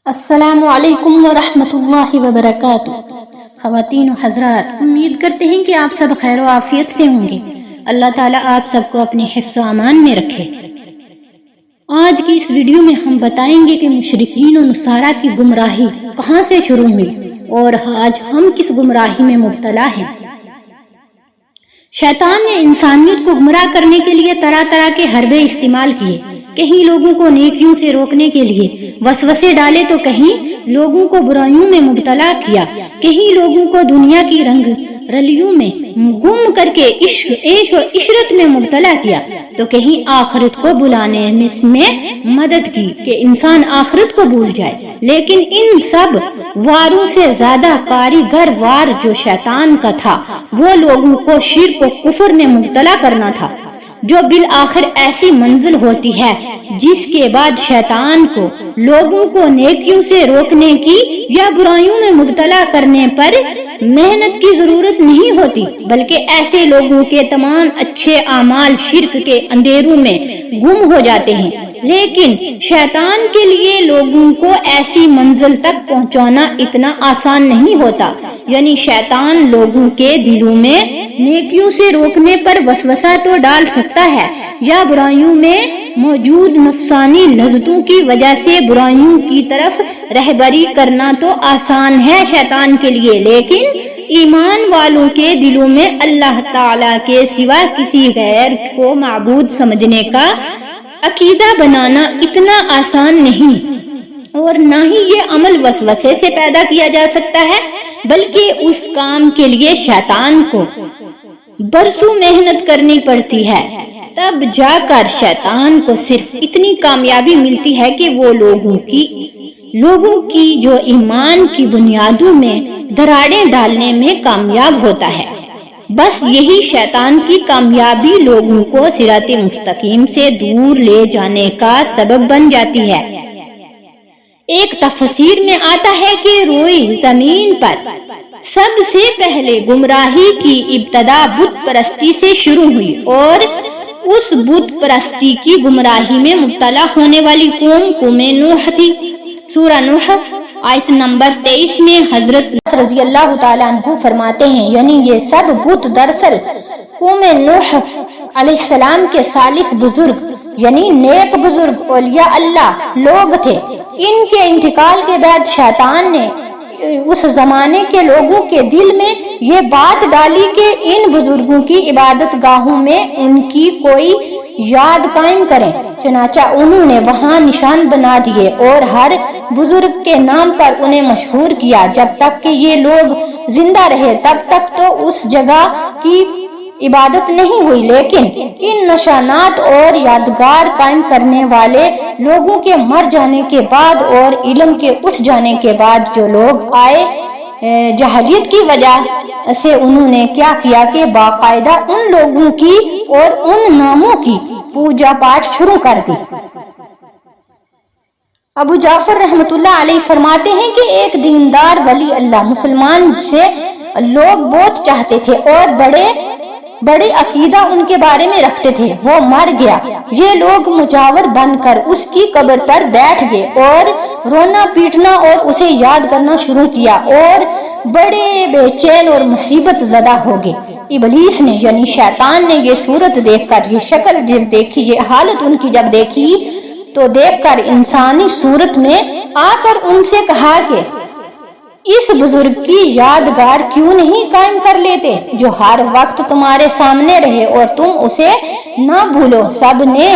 السلام علیکم ورحمۃ اللہ وبرکاتہ۔ خواتین و حضرات، امید کرتے ہیں کہ آپ سب خیر و عافیت سے ہوں گے۔ اللہ تعالیٰ آپ سب کو اپنے حفظ و امان میں رکھے۔ آج کی اس ویڈیو میں ہم بتائیں گے کہ مشرکین و نصارہ کی گمراہی کہاں سے شروع ہوئی اور آج ہم کس گمراہی میں مبتلا ہیں۔ شیطان نے انسانیت کو گمراہ کرنے کے لیے طرح طرح کے حربے استعمال کیے۔ کہیں لوگوں کو نیکیوں سے روکنے کے لیے وسوسے ڈالے تو کہیں لوگوں کو برائیوں میں مبتلا کیا، کہیں لوگوں کو دنیا کی رنگ رلیوں میں گم کر کے عیش و عشرت میں مبتلا کیا، تو کہیں آخرت کو بلانے میں مدد کی کہ انسان آخرت کو بھول جائے۔ لیکن ان سب واروں سے زیادہ کاریگر وار جو شیطان کا تھا، وہ لوگوں کو شرک و کفر میں مبتلا کرنا تھا، جو بالآخر ایسی منزل ہوتی ہے جس کے بعد شیطان کو لوگوں کو نیکیوں سے روکنے کی یا برائیوں میں مبتلا کرنے پر محنت کی ضرورت نہیں ہوتی، بلکہ ایسے لوگوں کے تمام اچھے اعمال شرک کے اندھیروں میں گم ہو جاتے ہیں۔ لیکن شیطان کے لیے لوگوں کو ایسی منزل تک پہنچانا اتنا آسان نہیں ہوتا، یعنی شیطان لوگوں کے دلوں میں نیکیوں سے روکنے پر وسوسہ تو ڈال سکتا ہے، یا برائیوں میں موجود نفسانی لذتوں کی وجہ سے برائیوں کی طرف رہبری کرنا تو آسان ہے شیطان کے لیے، لیکن ایمان والوں کے دلوں میں اللہ تعالیٰ کے سوا کسی غیر کو معبود سمجھنے کا عقیدہ بنانا اتنا آسان نہیں، اور نہ ہی یہ عمل وسوسے سے پیدا کیا جا سکتا ہے، بلکہ اس کام کے لیے شیطان کو برسوں محنت کرنی پڑتی ہے۔ تب جا کر شیطان کو صرف اتنی کامیابی ملتی ہے کہ وہ لوگوں کی جو ایمان کی بنیادوں میں دراڑیں ڈالنے میں کامیاب ہوتا ہے۔ بس یہی شیطان کی کامیابی لوگوں کو صراط مستقیم سے دور لے جانے کا سبب بن جاتی ہے۔ ایک تفسیر میں آتا ہے کہ روئی زمین پر سب سے پہلے گمراہی کی ابتدا بت پرستی سے شروع ہوئی، اور اس بت پرستی کی گمراہی میں مبتلا ہونے والی قوم نوح تھی۔ سورہ نوح آیت نمبر 23 میں حضرت رضی اللہ تعالیٰ عنہ فرماتے ہیں، یعنی یہ سب بت دراصل قوم نوح علیہ السلام کے صالح بزرگ، یعنی نیک بزرگ اولیاء اللہ لوگ تھے۔ ان کے انتقال کے بعد شیطان نے اس زمانے کے لوگوں کے دل میں یہ بات ڈالی کہ ان بزرگوں کی عبادت گاہوں میں ان کی کوئی یاد قائم کریں، چنانچہ انہوں نے وہاں نشان بنا دیے اور ہر بزرگ کے نام پر انہیں مشہور کیا۔ جب تک کہ یہ لوگ زندہ رہے تب تک تو اس جگہ کی عبادت نہیں ہوئی، لیکن ان نشانات اور یادگار قائم کرنے والے لوگوں کے مر جانے کے بعد اور علم کے اٹھ جانے کے بعد جو لوگ آئے، جہلیت کی وجہ سے انہوں نے کیا کیا کہ باقاعدہ ان لوگوں کی اور ان ناموں کی پوجا پاٹ شروع کر دی۔ ابو جعفر رحمۃ اللہ علیہ فرماتے ہیں کہ ایک دیندار ولی اللہ مسلمان سے لوگ بہت چاہتے تھے اور بڑے عقیدہ ان کے بارے میں رکھتے تھے۔ وہ مر گیا، یہ لوگ مجاور بن کر اس کی قبر پر بیٹھ گئے اور رونا پیٹنا اور اسے یاد کرنا شروع کیا، اور بڑے بے چین اور مصیبت زدہ ہو گئے۔ ابلیس نے یعنی شیطان نے یہ صورت دیکھ کر، یہ شکل جب دیکھی، یہ حالت ان کی جب دیکھی تو دیکھ کر انسانی صورت میں آ کر ان سے کہا کہ اس بزرگ کی یادگار کیوں نہیں قائم کر لیتے جو ہر وقت تمہارے سامنے رہے اور تم اسے نہ بھولو۔ سب نے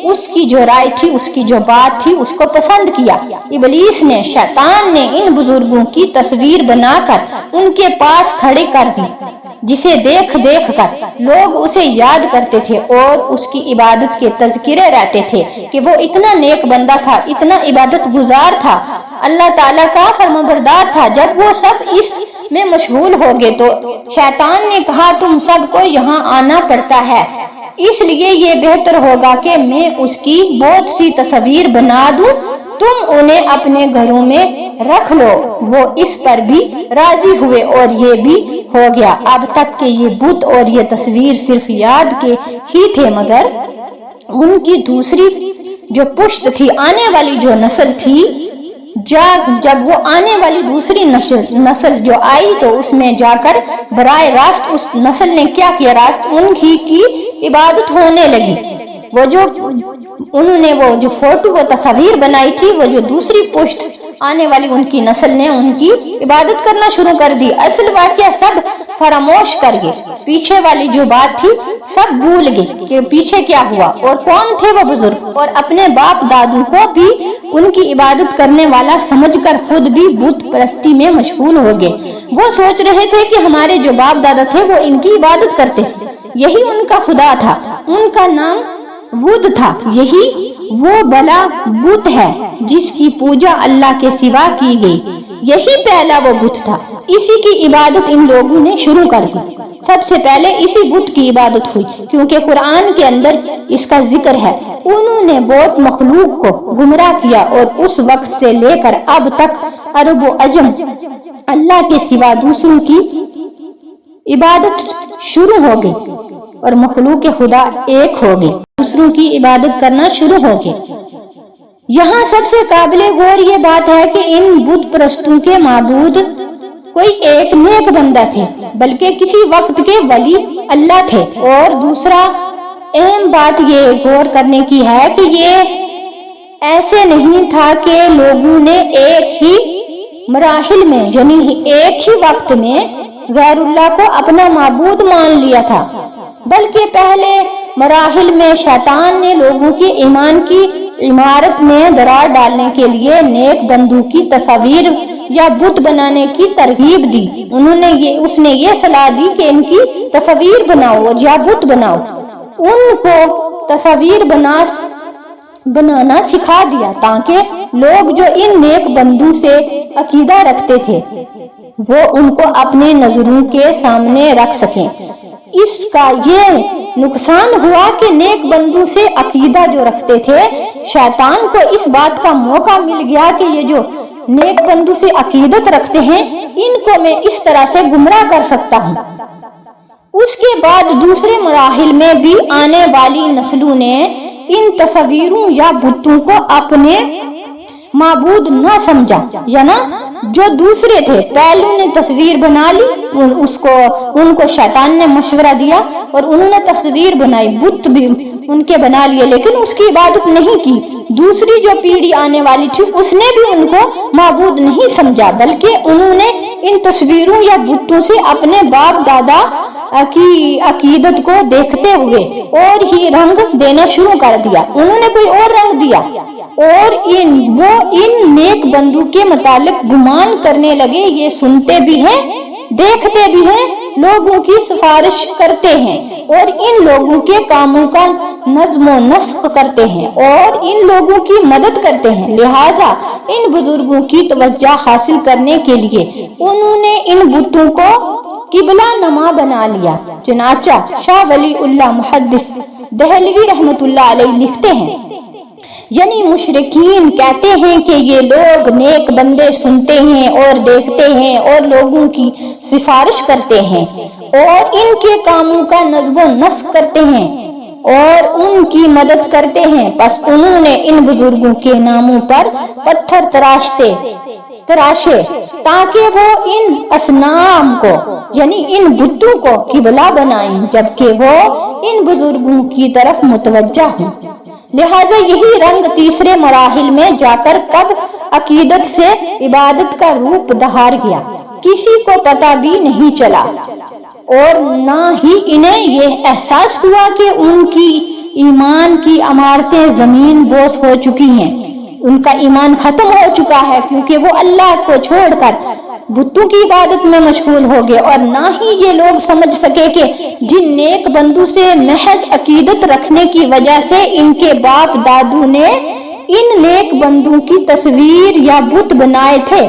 اس کی جو رائے تھی، اس کی جو بات تھی، اس کو پسند کیا۔ ابلیس نے، شیطان نے ان بزرگوں کی تصویر بنا کر ان کے پاس کھڑے کر دی، جسے دیکھ کر لوگ اسے یاد کرتے تھے اور اس کی عبادت کے تذکرے رہتے تھے کہ وہ اتنا نیک بندہ تھا، اتنا عبادت گزار تھا، اللہ تعالیٰ کا فرمانبردار تھا۔ جب وہ سب اس میں مشغول ہو گئے تو شیطان نے کہا تم سب کو یہاں آنا پڑتا ہے، اس لیے یہ بہتر ہوگا کہ میں اس کی بہت سی تصویر بنا دوں، تم انہیں اپنے گھروں میں رکھ لو۔ وہ اس پر بھی راضی ہوئے اور یہ بھی ہو گیا۔ اب تک کہ یہ بت اور یہ تصویر صرف یاد کے ہی تھے، مگر ان کی دوسری جو پشت تھی، آنے والی جو نسل تھی، جب وہ آنے والی دوسری نسل جو آئی تو اس میں جا کر براہ راست اس نسل نے کیا کیا، راست ان کی عبادت ہونے لگی۔ انہوں نے وہ جو فوٹو و تصاویر بنائی تھی، وہ جو دوسری پشت آنے والی ان کی نسل نے ان کی عبادت کرنا شروع کر دی۔ اصل واقعہ سب فراموش کر گئے، پیچھے والی جو بات تھی سب بھول گئے کہ پیچھے کیا ہوا اور کون تھے وہ بزرگ، اور اپنے باپ دادوں کو بھی ان کی عبادت کرنے والا سمجھ کر خود بھی بت پرستی میں مشغول ہو گئے۔ وہ سوچ رہے تھے کہ ہمارے جو باپ دادا تھے وہ ان کی عبادت کرتے تھے، یہی ان کا خدا تھا، ان کا نام ود تھا، یہی وہ بلا بت ہے جس کی پوجا اللہ کے سوا کی گئی، یہی پہلا وہ بت تھا۔ اسی کی عبادت ان لوگوں نے شروع کر دی۔ سب سے پہلے اسی بت کی عبادت ہوئی، کیونکہ قرآن کے اندر اس کا ذکر ہے۔ انہوں نے بہت مخلوق کو گمراہ کیا، اور اس وقت سے لے کر اب تک عرب و عجم اللہ کے سوا دوسروں کی عبادت شروع ہو گئی، اور مخلوق خدا ایک ہو گئے، دوسروں کی عبادت کرنا شروع ہو گئے۔ یہاں سب سے قابل غور یہ بات ہے کہ ان بت پرستوں کے معبود کوئی ایک نیک بندہ تھے، بلکہ کسی وقت کے ولی اللہ تھے۔ اور دوسرا اہم بات یہ غور کرنے کی ہے کہ یہ ایسے نہیں تھا کہ لوگوں نے ایک ہی مراحل میں، یعنی ایک ہی وقت میں غیر اللہ کو اپنا معبود مان لیا تھا، بلکہ پہلے مراحل میں شیطان نے لوگوں کے ایمان کی عمارت میں درار ڈالنے کے لیے نیک بندوں کی تصاویر یا بت بنانے کی ترغیب دی۔ اس نے یہ صلاح دی کہ ان کی تصاویر بناؤ اور یا بت بناؤ۔ ان کو تصاویر بنانا سکھا دیا تاکہ لوگ جو ان نیک بندوں سے عقیدہ رکھتے تھے وہ ان کو اپنے نظروں کے سامنے رکھ سکیں۔ اس کا یہ نقصان ہوا کہ نیک بندوں سے عقیدہ جو رکھتے تھے، شیطان کو اس بات کا موقع مل گیا کہ یہ جو نیک بندوں سے عقیدت رکھتے ہیں ان کو میں اس طرح سے گمراہ کر سکتا ہوں۔ اس کے بعد دوسرے مراحل میں بھی آنے والی نسلوں نے ان تصویروں یا بتوں کو اپنے معبود نہ سمجھا، یا نا جو دوسرے تھے پہلو نے تصویر بنا لی، ان کو شیطان نے مشورہ دیا اور انہوں نے تصویر بنائی، بت بھی ان کے بنا لیے، لیکن اس کی عبادت نہیں کی۔ دوسری جو پیڑھی آنے والی تھی اس نے بھی ان کو معبود نہیں سمجھا، بلکہ انہوں نے ان تصویروں یا بتوں سے اپنے باپ دادا کی عقیدت کو دیکھتے ہوئے اور ہی رنگ دینا شروع کر دیا۔ انہوں نے کوئی اور رنگ دیا، اور وہ ان نیک بندوں کے متعلق گمان کرنے لگے، یہ سنتے بھی ہیں، دیکھتے بھی ہیں، لوگوں کی سفارش کرتے ہیں، اور ان لوگوں کے کاموں کا نظم و نسق کرتے ہیں اور ان لوگوں کی مدد کرتے ہیں۔ لہذا ان بزرگوں کی توجہ حاصل کرنے کے لیے انہوں نے ان بتوں کو قبلہ نما بنا لیا۔ چنانچہ شاہ ولی اللہ محدث دہلوی رحمت اللہ علیہ لکھتے ہیں، یعنی مشرکین کہتے ہیں کہ یہ لوگ نیک بندے سنتے ہیں اور دیکھتے ہیں اور لوگوں کی سفارش کرتے ہیں اور ان کے کاموں کا نظم و نسق کرتے ہیں اور ان کی مدد کرتے ہیں، پس انہوں نے ان بزرگوں کے ناموں پر پتھر تراشے تاکہ وہ ان اصنام کو، یعنی ان بتوں کو قبلہ بنائیں، جبکہ وہ ان بزرگوں کی طرف متوجہ ہوں۔ لہذا یہی رنگ تیسرے مراحل میں جا کر کب عقیدت سے عبادت کا روپ دھار گیا، کسی کو پتہ بھی نہیں چلا، اور نہ ہی انہیں یہ احساس ہوا کہ ان کی ایمان کی عمارتیں زمین بوس ہو چکی ہیں، ان کا ایمان ختم ہو چکا ہے، کیونکہ وہ اللہ کو چھوڑ کر بتوں کی عبادت میں مشغول ہو گئے۔ اور نہ ہی یہ لوگ سمجھ سکے کہ جن نیک بندوں سے محض عقیدت رکھنے کی وجہ سے ان کے باپ دادوں نے ان نیک بندوں کی تصویر یا بت بنائے تھے،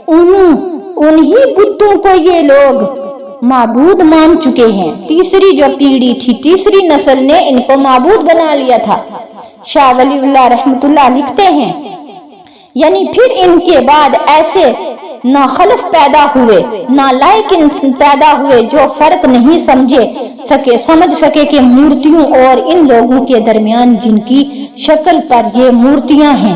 انہی بتوں کو یہ لوگ معبود مان چکے ہیں۔ تیسری جو پیڑھی تھی، تیسری نسل نے ان کو معبود بنا لیا تھا۔ شاہ ولی اللہ رحمت اللہ لکھتے ہیں، یعنی پھر ان کے بعد ایسے ناخلف پیدا ہوئے، نالائق پیدا ہوئے جو فرق نہیں سمجھ سکے کہ مورتیوں اور ان لوگوں کے درمیان جن کی شکل پر یہ مورتیاں ہیں